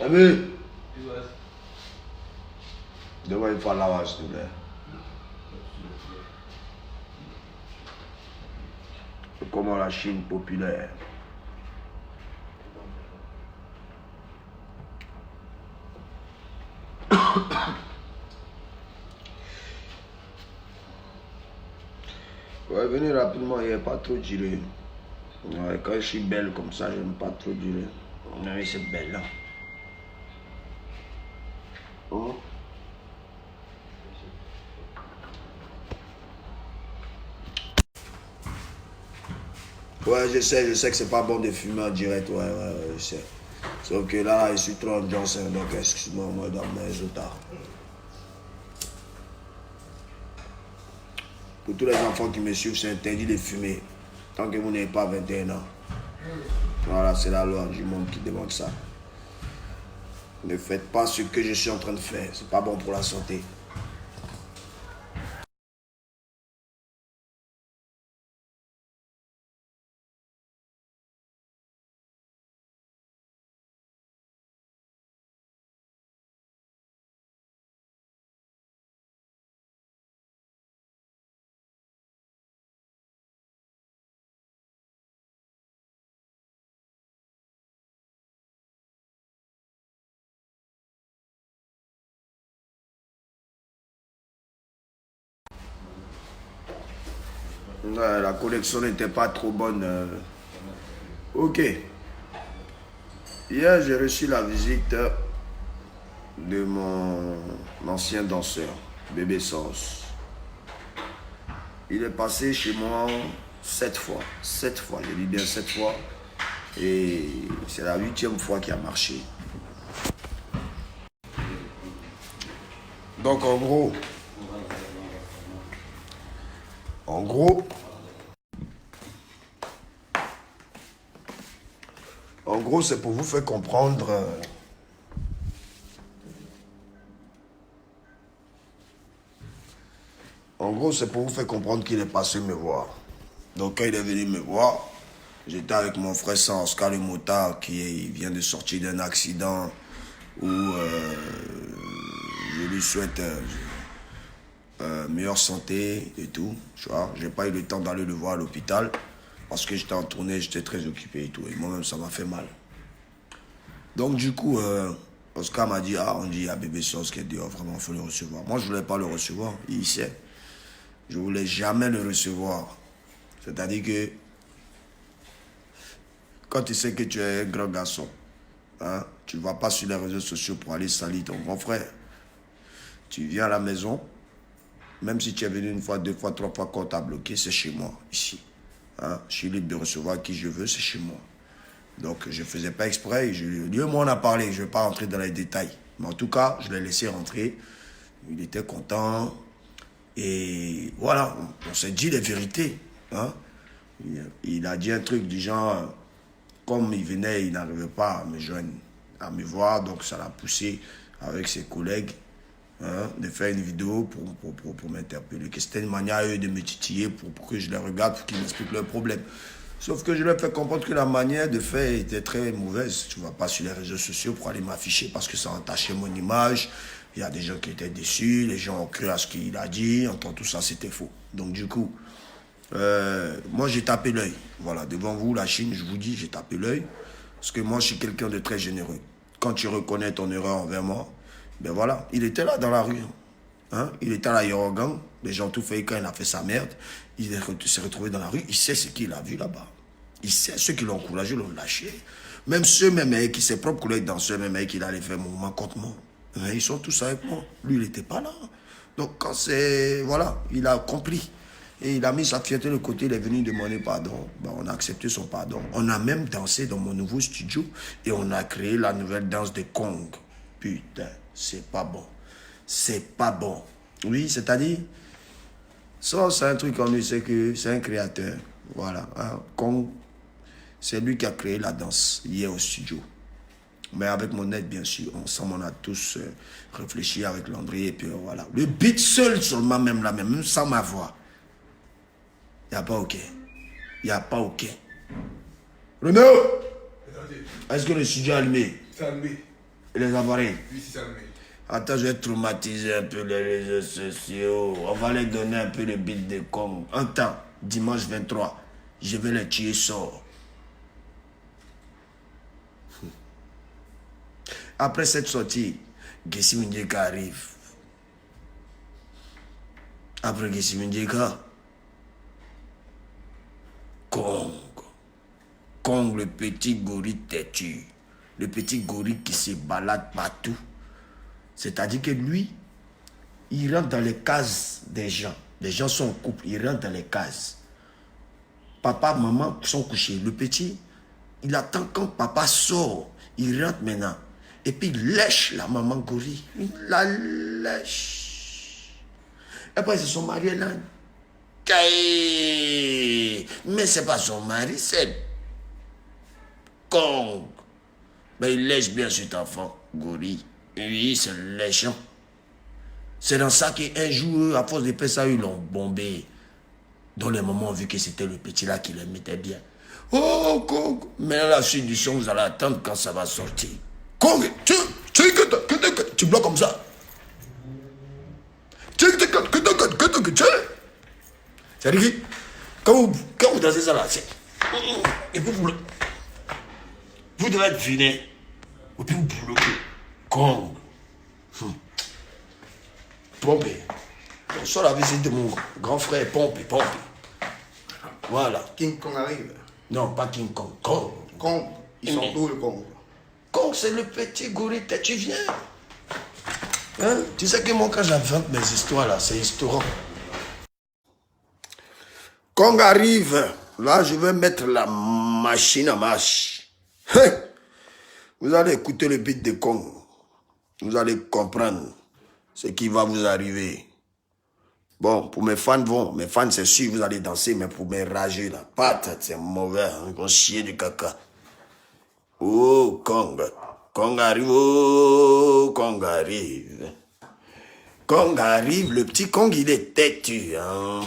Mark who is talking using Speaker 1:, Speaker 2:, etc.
Speaker 1: Ami, demain il faut lavage, s'il te plaît. Comment la Chine populaire. Ouais, venez rapidement, il n'y a pas trop duré. Ouais, quand je suis belle comme ça, j'aime pas trop durer. Oui, c'est belle là. Oh. Ouais, je sais que c'est pas bon de fumer en direct, ouais, je sais. Sauf que là, je suis trop en Johnson, donc excuse-moi, moi, dans mes résultats. Pour tous les enfants qui me suivent, c'est interdit de fumer tant que vous n'avez pas 21 ans. Voilà, c'est la loi du monde qui demande ça. Ne faites pas ce que je suis en train de faire, c'est pas bon pour la santé. La connexion n'était pas trop bonne. Ok. Hier, j'ai reçu la visite de mon ancien danseur, Bébé Sauce. Il est passé chez moi 7 fois. 7 fois, je dis bien 7 fois. Et c'est la 8e fois qu'il a marché. Donc en gros, c'est pour vous faire comprendre c'est pour vous faire comprendre qu'il est passé me voir. Donc quand il est venu me voir, j'étais avec mon frère Sans Oscar le motard qui vient de sortir d'un accident où je lui souhaite meilleure santé et tout. Tu vois, j'ai pas eu le temps d'aller le voir à l'hôpital parce que j'étais en tournée, j'étais très occupé et tout. Et moi-même, ça m'a fait mal. Donc du coup, Oscar m'a dit, on dit à Bébé Sauce qui est dehors, vraiment, il faut le recevoir. Moi, je voulais pas le recevoir, il sait. Je voulais jamais le recevoir. C'est-à-dire que quand tu sais que tu es un grand garçon, hein, tu ne vas pas sur les réseaux sociaux pour aller salir ton grand frère. Tu viens à la maison, même si tu es venu une fois, 2 fois, 3 fois, quand tu as bloqué, c'est chez moi, ici. Hein, je suis libre de recevoir qui je veux, c'est chez moi. Donc je ne faisais pas exprès. Lui et moi on a parlé, je ne vais pas rentrer dans les détails. Mais en tout cas, je l'ai laissé rentrer. Il était content. Et voilà, on s'est dit les vérités. Hein. Il a dit un truc du genre, comme il venait, il n'arrivait pas à me joindre, à me voir, donc ça l'a poussé avec ses collègues de faire une vidéo pour m'interpeller. C'était une manière à eux de me titiller pour que je les regarde, pour qu'ils m'expliquent leurs problèmes. Sauf que je leur fais comprendre que la manière de faire était très mauvaise. Tu ne vas pas sur les réseaux sociaux pour aller m'afficher parce que ça entachait mon image. Il y a des gens qui étaient déçus, les gens ont cru à ce qu'il a dit, entend tout ça, c'était faux. Donc du coup, moi j'ai tapé l'œil. Voilà, devant vous, la Chine, je vous dis, j'ai tapé l'œil. Parce que moi, je suis quelqu'un de très généreux. Quand tu reconnais ton erreur envers moi, ben voilà, il était là dans la rue. Hein? Il était à la Yorogan, les gens tout fait quand il a fait sa merde. Il s'est retrouvé dans la rue, il sait ce qu'il a vu là-bas. Il sait ceux qui l'ont encouragé, l'ont lâché. Même ceux même qui ses propres collègues dans ceux même qui allaient faire mouvement contre moi. Ils sont tous avec moi. Lui, il n'était pas là. Donc quand c'est... Voilà, il a compris. Et il a mis sa fierté de côté, il est venu demander pardon. Ben, on a accepté son pardon. On a même dansé dans mon nouveau studio et on a créé la nouvelle danse de Kong. Putain, c'est pas bon. C'est pas bon. Oui, c'est-à-dire, ça c'est un truc en lui, c'est que c'est un créateur. Voilà. Hein. Kong, c'est lui qui a créé la danse hier au studio. Mais avec mon aide, bien sûr. Ensemble, on a tous réfléchi avec Landry et puis voilà. Le beat seul seulement, même sans ma voix. Il n'y a pas OK. Il n'y a pas OK. Renaud, est-ce que le studio est allumé?
Speaker 2: C'est allumé.
Speaker 1: Les appareils.
Speaker 2: Oui, c'est ça, mais.
Speaker 1: Attends, je vais traumatiser un peu les réseaux sociaux. On va les donner un peu le beat de com. Un temps, dimanche 23, je vais les tuer sort. Après cette sortie, Gessi Mindjeka arrive. Après Gessi Mindjeka, Kong. Kong, le petit gorille têtu. Le petit gorille qui se balade partout. C'est-à-dire que lui, il rentre dans les cases des gens. Les gens sont en couple, il rentre dans les cases. Papa, maman sont couchés. Le petit, il attend quand papa sort. Il rentre maintenant. Et puis il lèche la maman gorille. Il la lèche. Et après, c'est son mari là. Mais c'est pas son mari, c'est Kong. Mais il lèche bien cet enfant, gorille. Oui, c'est léchant. C'est dans ça qu'un jour, à force de faire ça, ils l'ont bombé. Dans les moments, on a vu que c'était le petit là qui les mettait bien. Oh, Kong. Mais la suite du son, vous allez attendre quand ça va sortir. Kong, tu bloques comme ça. C'est-à-dire que quand vous dansez ça là, c'est... Et puis vous devez être viné. Et puis vous bloquez. Kong. Pompe. On sort la visite de mon grand frère, Pompe. Voilà.
Speaker 2: King Kong arrive.
Speaker 1: Non, pas King Kong. Kong.
Speaker 2: Kong. Ils sont où le Kong?
Speaker 1: Kong, c'est le petit gorille. Tu viens. Hein? Tu sais que moi, quand j'invente mes histoires là, c'est historique. Kong arrive. Là, je vais mettre la machine en marche. Vous allez écouter le beat de Kong. Vous allez comprendre ce qui va vous arriver. Bon, pour mes fans, c'est sûr, vous allez danser, mais pour mes rageux, là, patate, c'est mauvais, hein, ils vont chier du caca. Oh, Kong. Kong arrive, oh, Kong arrive. Kong arrive, le petit Kong, il est têtu, hein.